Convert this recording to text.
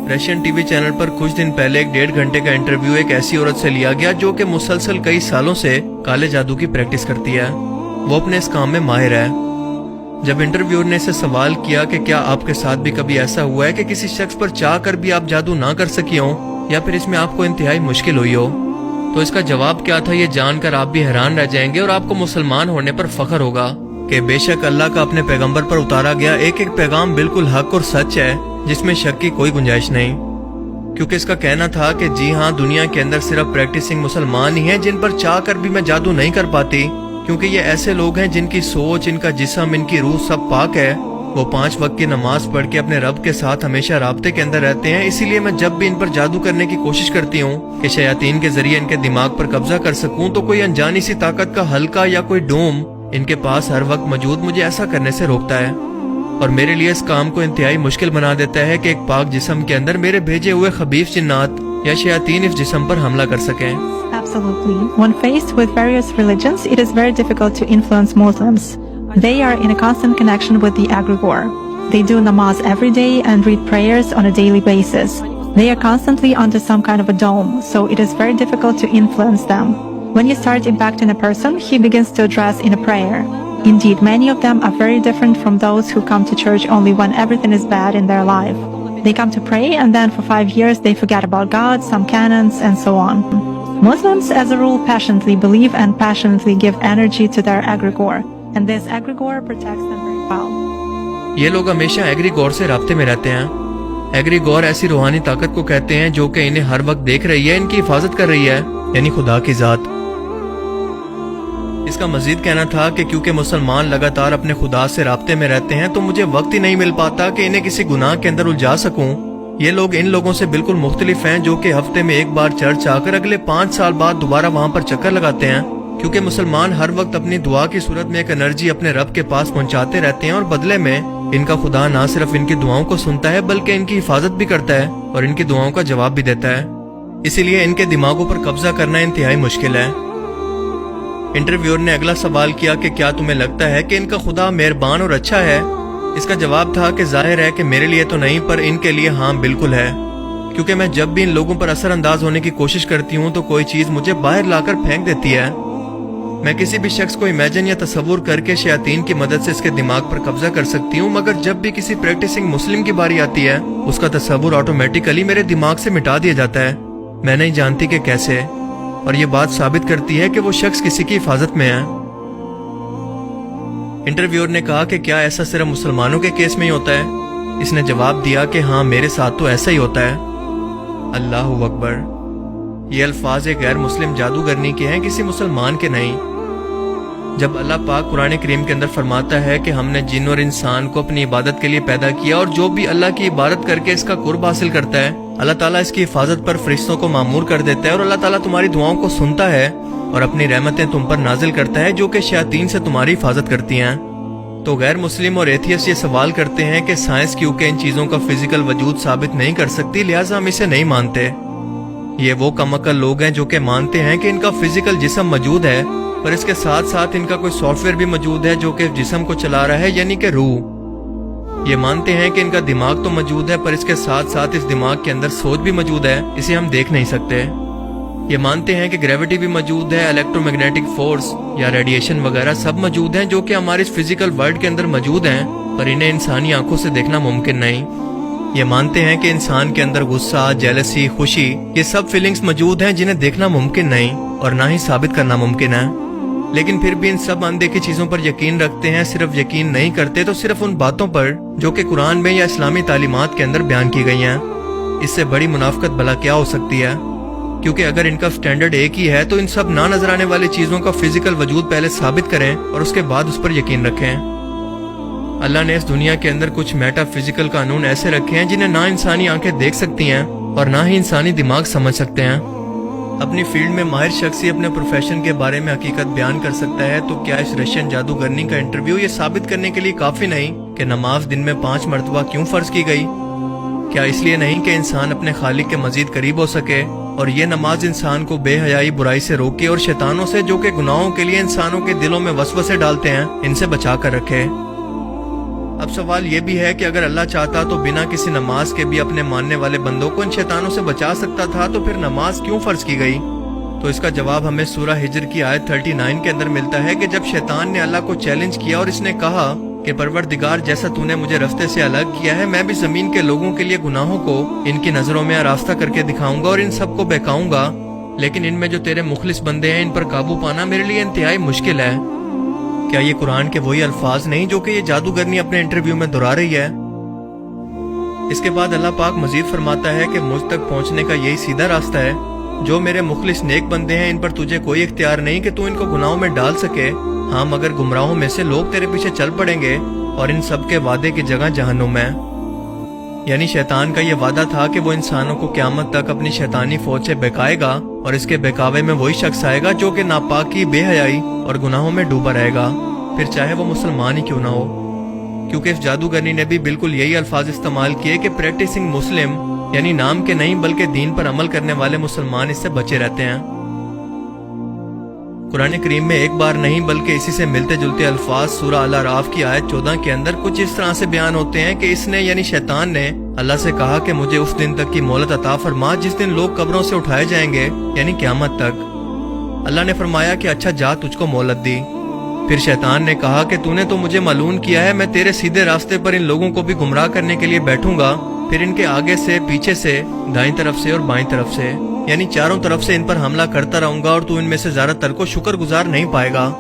Russian TV channel पर कुछ दिन पहले एक 1.5 घंटे का इंटरव्यू एक ऐसी औरत से लिया गया जो कि मुसलसल कई सालों से काले जादू की प्रैक्टिस करती है। वो अपने इस काम में माहिर है। जब इंटरव्यूअर ने इसे सवाल किया कि क्या आपके साथ भी कभी ऐसा हुआ है कि किसी शख्स पर चाह कर भी आप जादू ना कर सकी हो या फिर इसमें आपको इंतहाई मुश्किल हुई हो, तो इसका जवाब क्या था ये जानकर आप भी हैरान रह जाएंगे और आपको मुसलमान होने पर फख्र होगा कि बेशक अल्लाह का अपने पैगंबर पर उतारा गया एक एक पैगाम बिल्कुल हक और सच है, जिसमें शक की कोई गुंजाइश नहीं। क्योंकि इसका कहना था कि जी हाँ, दुनिया के अंदर सिर्फ प्रैक्टिसिंग मुसलमान ही हैं जिन पर चाह कर भी मैं जादू नहीं कर पाती, क्योंकि ये ऐसे लोग हैं जिनकी सोच, इनका जिस्म, इनकी रूह सब पाक है। वो 5 वक्त की नमाज पढ़ के अपने रब के साथ हमेशा राब्ते के अंदर रहते हैं। इसीलिए मैं जब भी इन पर जादू करने की कोशिश करती हूँ कि शयातीन के जरिए इनके दिमाग पर कब्जा कर सकूं, तो कोई अनजानी सी ताकत का हल्का या कोई डोम इनके पास हर वक्त मौजूद मुझे ऐसा करने से रोकता है और मेरे लिए इस काम को इंतहाई मुश्किल बना देता है कि एक पाक जिस्म के अंदर मेरे भेजे हुए खबीफ जिन्नात या शयातीन इस जिस्म पर हमला कर सकें। Absolutely. When faced with various religions, it is very difficult to influence Muslims. They are in a constant connection with the egregore. They do namaz every day and read prayers on a daily basis. They are constantly under some kind of a dome, so it is very difficult to influence them. When you start impacting a person, he begins to address in a prayer. Indeed, many of them are very different from those who come to church only when everything is bad in their life. They come to pray and then for 5 years they forget about God, some canons, and so on. Muslims, as a rule, passionately believe and passionately give energy to their egregore, and this egregore protects them very well. ये लोग हमेशा एग्रीगोर से राब्ते में रहते हैं। एग्रीगोर ऐसी रूहानी ताकत को कहते हैं जो कि इन्हें हर वक्त देख रही है, इनकी हिफाजत कर रही है, यानी खुदा की जात। इसका मजीद कहना था कि क्योंकि मुसलमान लगातार अपने खुदा से राब्ते में रहते हैं तो मुझे वक्त ही नहीं मिल पाता कि इन्हें किसी गुनाह के अंदर उलझा सकूं। ये लोग इन लोगों से बिल्कुल मुख्तलिफ हैं जो कि हफ्ते में एक बार चर्च आकर अगले 5 साल बाद दोबारा वहां पर चक्कर लगाते हैं, क्योंकि मुसलमान हर वक्त अपनी दुआ की सूरत में एक एनर्जी अपने रब के पास पहुंचाते रहते हैं और बदले में इनका खुदा ना सिर्फ इनकी दुआओं को सुनता है बल्कि इनकी हिफाजत भी करता है और इनकी दुआओं का जवाब भी देता है। इसीलिए इनके दिमागों पर कब्जा करना इंतहाई मुश्किल है। इंटरव्यूअर ने अगला सवाल किया कि क्या तुम्हें लगता है कि इनका खुदा मेहरबान और अच्छा है? इसका जवाब था कि जाहिर है कि मेरे लिए तो नहीं, पर इनके लिए हाँ बिल्कुल है, क्योंकि मैं जब भी इन लोगों पर असर अंदाज होने की कोशिश करती हूँ तो कोई चीज मुझे बाहर लाकर फेंक देती है। मैं किसी भी शख्स को इमेजिन या तस्वुर करके शयातीन की मदद से इसके दिमाग पर कब्जा कर सकती हूँ, मगर जब भी किसी प्रैक्टिसिंग मुस्लिम की बारी आती है उसका तस्वुर ऑटोमेटिकली मेरे दिमाग से मिटा दिया जाता है। मैं नहीं जानती कि कैसे, और ये बात साबित करती है कि वो शख्स किसी की हिफाजत में है। इंटरव्यूअर ने कहा कि क्या ऐसा सिर्फ मुसलमानों के केस में ही होता है? इसने जवाब दिया कि हाँ, मेरे साथ तो ऐसा ही होता है। अल्लाह अकबर। ये अल्फाज एक गैर मुस्लिम जादूगरनी के हैं, किसी मुसलमान के नहीं। जब अल्लाह पाक कुरान करीम के अंदर फरमाता है कि हमने जिन और इंसान को अपनी इबादत के लिए पैदा किया और जो भी अल्लाह की इबादत करके इसका कुर्ब हासिल करता है, अल्लाह ताला इसकी हिफाजत पर फरिश्तों को मामूर कर देता है और अल्लाह ताला तुम्हारी दुआओं को सुनता है और अपनी रहमतें तुम पर नाजिल करता है जो कि शयातीन से तुम्हारी हिफाजत करती हैं। तो गैर मुस्लिम और एथियस्ट ये सवाल करते हैं कि साइंस क्योंकि इन चीजों का फिजिकल वजूद साबित नहीं कर सकती, लिहाजा हम इसे नहीं मानते। ये वो कमअकल लोग हैं जो कि मानते हैं कि इनका फिजिकल जिस्म मौजूद है, पर इसके साथ साथ इनका कोई सॉफ्टवेयर भी मौजूद है जो कि जिस्म को चला रहा है, यानी कि रूह। ये मानते हैं कि इनका दिमाग तो मौजूद है, पर इसके साथ साथ इस दिमाग के अंदर सोच भी मौजूद है, इसे हम देख नहीं सकते। ये मानते हैं कि ग्रेविटी भी मौजूद है, इलेक्ट्रोमैग्नेटिक फोर्स या रेडिएशन वगैरह सब मौजूद हैं जो कि हमारे इस फिजिकल वर्ल्ड के अंदर मौजूद हैं, पर इन्हें इंसानी आंखों से देखना मुमकिन नहीं। ये मानते हैं कि इंसान के अंदर गुस्सा, जेलसी, खुशी, ये सब फीलिंग्स मौजूद हैं जिन्हें देखना मुमकिन नहीं और ना ही साबित करना मुमकिन है। लेकिन फिर भी इन सब अनदेखी चीजों पर यकीन रखते हैं। सिर्फ यकीन नहीं करते तो सिर्फ उन बातों पर जो कि कुरान में या इस्लामी तालीमात के अंदर बयान की गई हैं। इससे बड़ी मुनाफकत भला क्या हो सकती है? क्योंकि अगर इनका स्टैंडर्ड एक ही है तो इन सब ना नजर आने वाली चीजों का फिजिकल वजूद पहले साबित करें और उसके बाद उस पर यकीन रखें। अल्लाह ने इस दुनिया के अंदर कुछ मेटाफिजिकल कानून ऐसे रखे हैं जिन्हें ना इंसानी आंखें देख सकती हैं और ना ही इंसानी दिमाग समझ सकते हैं। अपनी फील्ड में माहिर शख्स ही अपने प्रोफेशन के बारे में हकीकत बयान कर सकता है, तो क्या इस रशियन जादूगरनी का इंटरव्यू ये साबित करने के लिए काफी नहीं कि नमाज दिन में 5 मरतबा क्यों फर्ज की गई? क्या इसलिए नहीं कि इंसान अपने खालिक के मजीद करीब हो सके और ये नमाज इंसान को बेहयाई, बुराई से रोके और शैतानों से जो कि गुनाहों के लिए इंसानों के दिलों में वसवसे डालते हैं, इनसे बचा कर रखे। اب سوال یہ بھی ہے کہ اگر اللہ چاہتا تو بنا کسی نماز کے بھی اپنے ماننے والے بندوں کو ان شیطانوں سے بچا سکتا تھا، تو پھر نماز کیوں فرض کی گئی؟ تو اس کا جواب ہمیں سورہ ہجر کی آیت 39 کے اندر ملتا ہے کہ جب شیطان نے اللہ کو چیلنج کیا اور اس نے کہا کہ پروردگار جیسا تو نے مجھے رستے سے الگ کیا ہے، میں بھی زمین کے لوگوں کے لیے گناہوں کو ان کی نظروں میں آراستہ کر کے دکھاؤں گا اور ان سب کو بہکاؤں گا، لیکن ان میں جو تیرے مخلص بندے ہیں ان پر قابو پانا میرے لیے انتہائی مشکل ہے۔ کیا یہ قرآن کے وہی الفاظ نہیں جو کہ یہ جادوگرنی اپنے انٹرویو میں دہرا رہی ہے؟ اس کے بعد اللہ پاک مزید فرماتا ہے کہ مجھ تک پہنچنے کا یہی سیدھا راستہ ہے، جو میرے مخلص نیک بندے ہیں ان پر تجھے کوئی اختیار نہیں کہ تو ان کو گناہوں میں ڈال سکے، ہاں مگر گمراہوں میں سے لوگ تیرے پیچھے چل پڑیں گے اور ان سب کے وعدے کی جگہ جہنم ہے۔ یعنی شیطان کا یہ وعدہ تھا کہ وہ انسانوں کو قیامت تک اپنی شیطانی فوج سے بہکائے گا اور اس کے بہکاوے میں وہی شخص آئے گا جو کہ ناپاکی، بے حیائی اور گناہوں میں ڈوبا رہے گا، پھر چاہے وہ مسلمان ہی کیوں نہ ہو، کیونکہ اس جادوگرنی نے بھی بالکل یہی الفاظ استعمال کیے کہ پریکٹسنگ مسلم، یعنی نام کے نہیں بلکہ دین پر عمل کرنے والے مسلمان اس سے بچے رہتے ہیں۔ قرآن کریم میں ایک بار نہیں بلکہ اسی سے ملتے جلتے الفاظ سورہ الاعراف کی آیت 14 کے اندر کچھ اس طرح سے بیان ہوتے ہیں کہ اس نے یعنی شیطان نے اللہ سے کہا کہ مجھے اس دن تک کی مہلت عطا فرما جس دن لوگ قبروں سے اٹھائے جائیں گے، یعنی قیامت تک۔ اللہ نے فرمایا کہ اچھا جا، تجھ کو مہلت دی۔ پھر شیطان نے کہا کہ تو نے تو مجھے معلوم کیا ہے، میں تیرے سیدھے راستے پر ان لوگوں کو بھی گمراہ کرنے کے لیے بیٹھوں گا، پھر ان کے آگے سے، پیچھے سے، دائیں طرف سے اور بائیں طرف سے، یعنی چاروں طرف سے ان پر حملہ کرتا رہوں گا اور تو ان میں سے زیادہ تر کو شکر گزار نہیں پائے گا۔